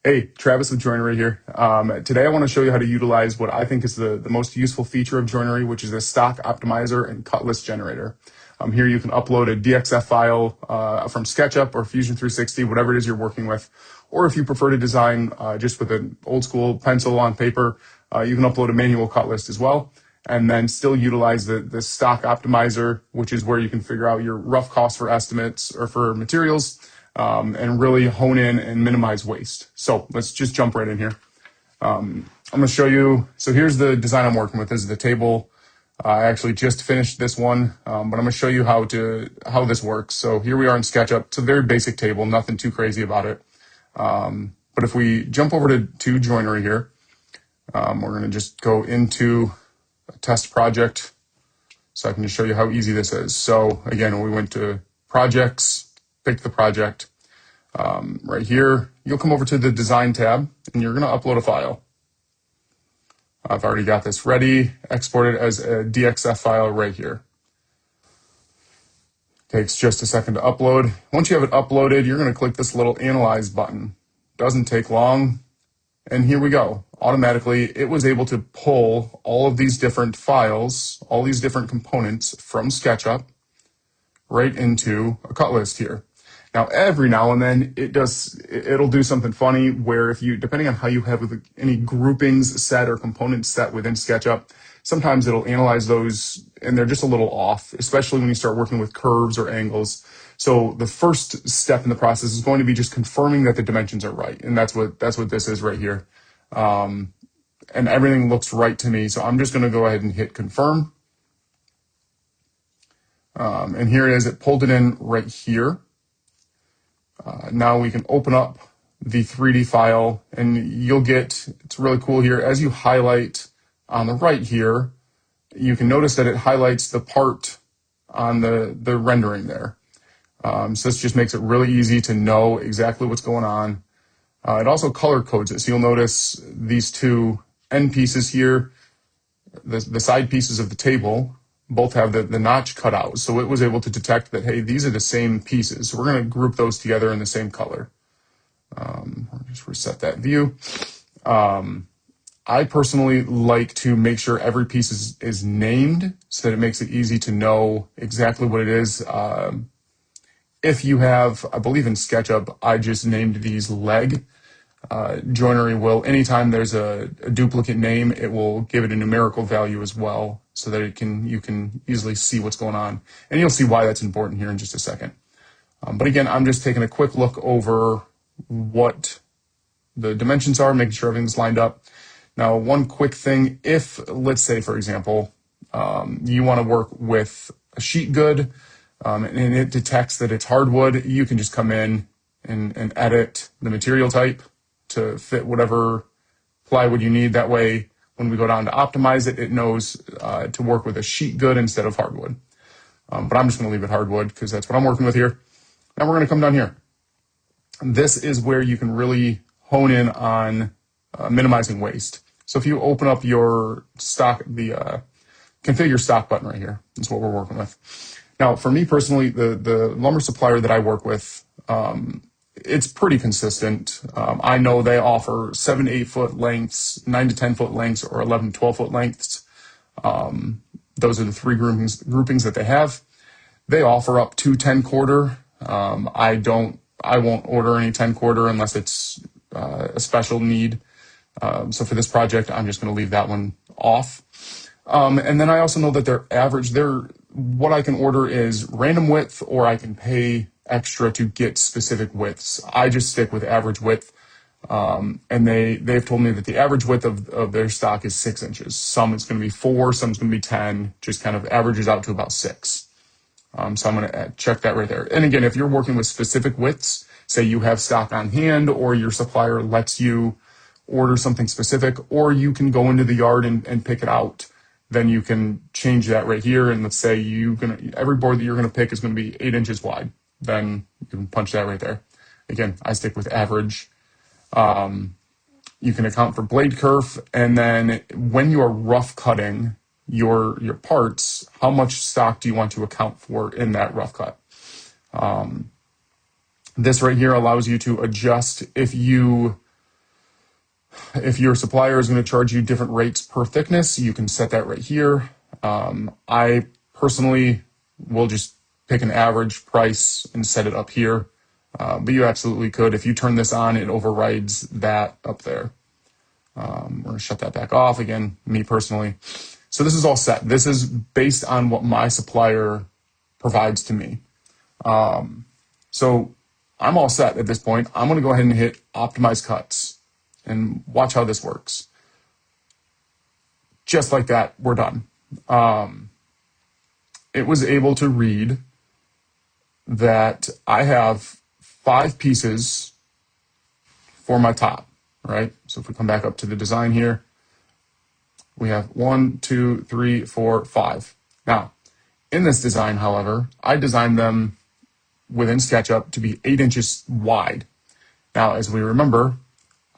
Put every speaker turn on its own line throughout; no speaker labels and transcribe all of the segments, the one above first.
Hey, Travis with Joinery here. Today I want to show you how to utilize what I think is the most useful feature of Joinery, which is a stock optimizer and cut list generator. Here you can upload a DXF file from SketchUp or Fusion 360, whatever it is you're working with. Or if you prefer to design just with an old school pencil on paper, you can upload a manual cut list as well, and then still utilize the stock optimizer, which is where you can figure out your rough costs for estimates or for materials, and really hone in and minimize waste. So let's just jump right in here. I'm going to show you. So here's the design I'm working with. This is the table. I actually just finished this one, but I'm going to show you how this works. So here we are in SketchUp. It's a very basic table, nothing too crazy about it. But if we jump over to Joinery here, we're going to just go into a test project so I can just show you how easy this is. So again, we went to projects, picked the project. Right here, you'll come over to the design tab and you're going to upload a file. I've already got this ready, exported as a DXF file right here. Takes just a second to upload. Once you have it uploaded, you're going to click this little analyze button. Doesn't take long. And here we go. Automatically, it was able to pull all of these different files, all these different components from SketchUp right into a cut list here. Now, every now and then it'll do something funny where if you, depending on how you have any groupings set or components set within SketchUp, sometimes it'll analyze those and they're just a little off, especially when you start working with curves or angles. So the first step in the process is going to be just confirming that the dimensions are right. And that's what this is right here. And everything looks right to me. So I'm just going to go ahead and hit confirm. And here it is. It pulled it in right here. Now we can open up the 3D file and you'll get, it's really cool here, as you highlight on the right here, you can notice that it highlights the part on the rendering there. So this just makes it really easy to know exactly what's going on. It also color codes it. So you'll notice these two end pieces here, the side pieces of the table, both have the notch cut out. So it was able to detect that, hey, these are the same pieces. So we're going to group those together in the same color. I'll just reset that view. I personally like to make sure every piece is named so that it makes it easy to know exactly what it is. If you have, I believe in SketchUp, I just named these leg. Joinery will, anytime there's a duplicate name, it will give it a numerical value as well so that you can easily see what's going on. And you'll see why that's important here in just a second. But again, I'm just taking a quick look over what the dimensions are, making sure everything's lined up. Now, one quick thing, if, let's say, for example, you want to work with a sheet good, and it detects that it's hardwood, you can just come in and edit the material type to fit whatever plywood you need. That way, when we go down to optimize it, it knows to work with a sheet good instead of hardwood. But I'm just going to leave it hardwood because that's what I'm working with here. Now we're going to come down here. This is where you can really hone in on minimizing waste. So if you open up your stock, the configure stock button right here, that's what we're working with. Now, for me personally, the lumber supplier that I work with, it's pretty consistent. I know they offer 7 to 8 foot lengths, 9 to 10 foot lengths, or 11 to 12 foot lengths. Those are the three groupings that they have. They offer up to 10 quarter. I won't order any 10 quarter unless it's a special need. So for this project, I'm just going to leave that one off. And then I also know that their average, what I can order is random width, or I can pay extra to get specific widths. I just stick with average width. And they've told me that the average width of their stock is 6 inches. Some it's going to be 4, some's going to be 10, just kind of averages out to about 6. So I'm going to check that right there. And again, if you're working with specific widths, say you have stock on hand, or your supplier lets you order something specific, or you can go into the yard and pick it out, then you can change that right here. And let's say every board that you're going to pick is going to be 8 inches wide. Then you can punch that right there. Again, I stick with average. You can account for blade kerf, and then when you are rough cutting your parts, how much stock do you want to account for in that rough cut? This right here allows you to adjust if you If your supplier is going to charge you different rates per thickness, you can set that right here. I personally will just pick an average price and set it up here. But you absolutely could. If you turn this on, it overrides that up there. We're going to shut that back off again, me personally. So this is all set. This is based on what my supplier provides to me. So I'm all set at this point. I'm going to go ahead and hit optimize cuts and watch how this works. Just like that, we're done. It was able to read that I have 5 pieces for my top, right? So if we come back up to the design here, we have 1, 2, 3, 4, 5. Now, in this design, however, I designed them within SketchUp to be 8 inches wide. Now, as we remember,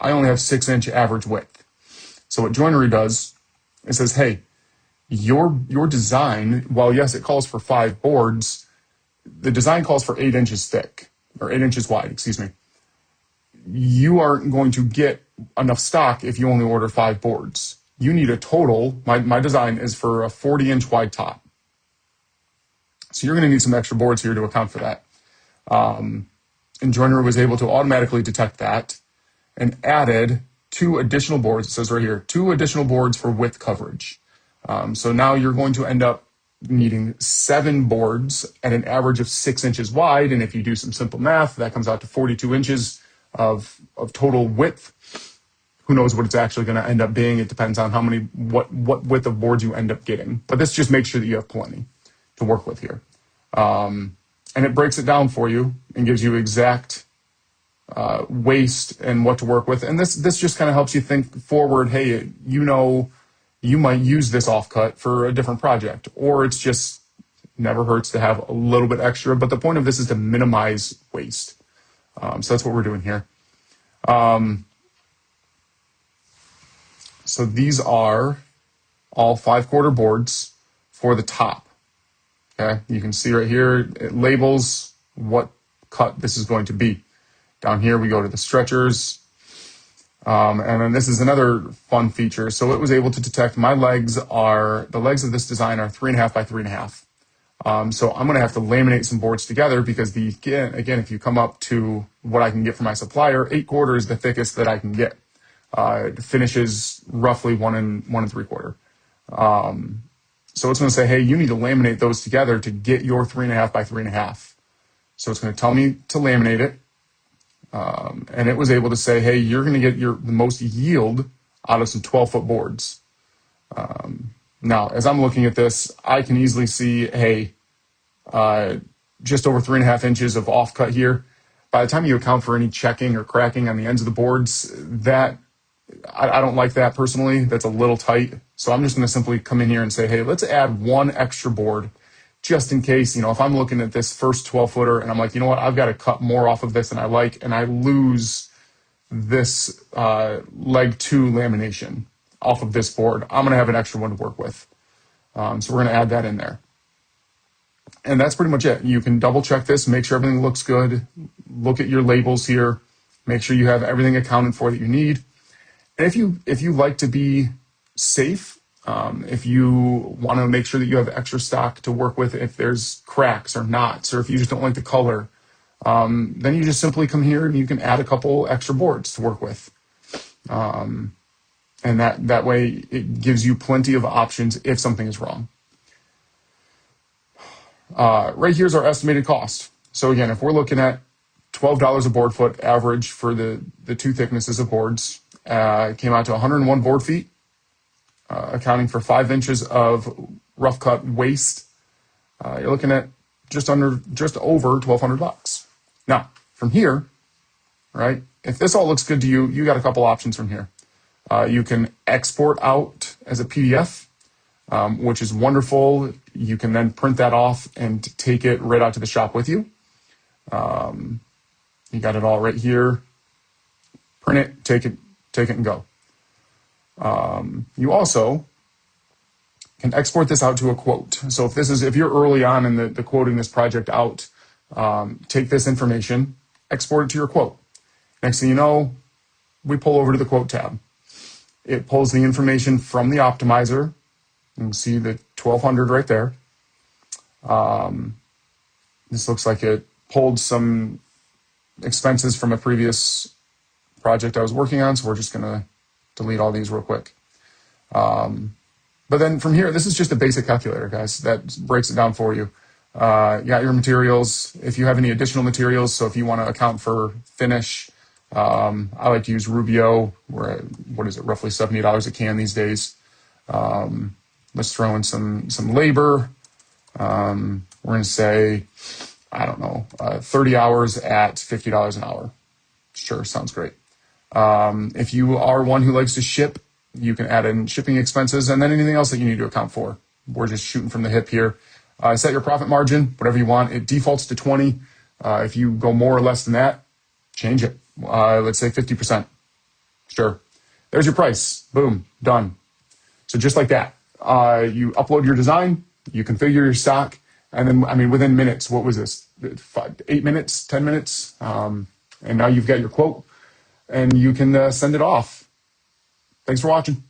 I only have 6-inch average width. So what Joinery does, it says, hey, your design, while yes, it calls for 5 boards, the design calls for 8 inches thick, or 8 inches wide, excuse me. You aren't going to get enough stock if you only order 5 boards. You need a total, my design is for a 40-inch wide top. So you're going to need some extra boards here to account for that. And Joinery was able to automatically detect that and added 2 additional boards. It says right here, 2 additional boards for width coverage. So now you're going to end up needing 7 boards at an average of 6 inches wide. And if you do some simple math, that comes out to 42 inches of total width. Who knows what it's actually going to end up being? It depends on what width of boards you end up getting. But this just makes sure that you have plenty to work with here. And it breaks it down for you and gives you exact waste and what to work with. And this just kind of helps you think forward. Hey, you might use this offcut for a different project, or it's just never hurts to have a little bit extra. But the point of this is to minimize waste. So that's what we're doing here. So these are all 5/4 boards for the top. Okay, you can see right here, it labels what cut this is going to be. Down here, we go to the stretchers. And then this is another fun feature. So it was able to detect the legs of this design are 3.5 by 3.5. So I'm going to have to laminate some boards together because again, if you come up to what I can get from my supplier, 8/4 is the thickest that I can get. It finishes roughly 1 3/4. So it's going to say, hey, you need to laminate those together to get your 3.5 by 3.5. So it's going to tell me to laminate it. And it was able to say, hey, you're going to get the most yield out of some 12-foot boards. Now, as I'm looking at this, I can easily see, hey, just over 3.5 inches of offcut here. By the time you account for any checking or cracking on the ends of the boards, I don't like that personally. That's a little tight. So I'm just going to simply come in here and say, hey, let's add 1 extra board just in case, if I'm looking at this first 12-footer and I'm like, you know what, I've got to cut more off of this than I like, and I lose this leg 2 lamination off of this board, I'm going to have an extra one to work with. So we're going to add that in there. And that's pretty much it. You can double check this, make sure everything looks good, look at your labels here, make sure you have everything accounted for that you need. And if you like to be safe, if you want to make sure that you have extra stock to work with, if there's cracks or knots, or if you just don't like the color, then you just simply come here and you can add a couple extra boards to work with. And that way it gives you plenty of options if something is wrong. Right here's our estimated cost. So again, if we're looking at $12 a board foot average for the 2 thicknesses of boards, it came out to 101 board feet, accounting for 5 inches of rough cut waste. You're looking at just over $1,200. Now, from here, right, if this all looks good to you, you got a couple options from here. You can export out as a PDF, which is wonderful. You can then print that off and take it right out to the shop with you. You got it all right here. Print it, take it and go. You also can export this out to a quote. So if you're early on in the quoting this project out, take this information, export it to your quote. Next thing you know, we pull over to the quote tab. It pulls the information from the optimizer. You can see the 1200 right there. This looks like it pulled some expenses from a previous project I was working on, so we're just going to delete all these real quick. But then from here, this is just a basic calculator, guys, that breaks it down for you. You got your materials. If you have any additional materials, so if you want to account for finish, I like to use Rubio. We're at, what is it, roughly $70 a can these days. Let's throw in some labor. We're going to say, I don't know, 30 hours at $50 an hour. Sure, sounds great. If you are one who likes to ship, you can add in shipping expenses and then anything else that you need to account for. We're just shooting from the hip here. Set your profit margin, whatever you want. It defaults to 20. If you go more or less than that, change it. Let's say 50%. Sure. There's your price. Boom, done. So just like that, you upload your design, you configure your stock, and then, I mean, within minutes, what was this? 8 minutes, 10 minutes? And now you've got your quote and you can send it off. Thanks for watching.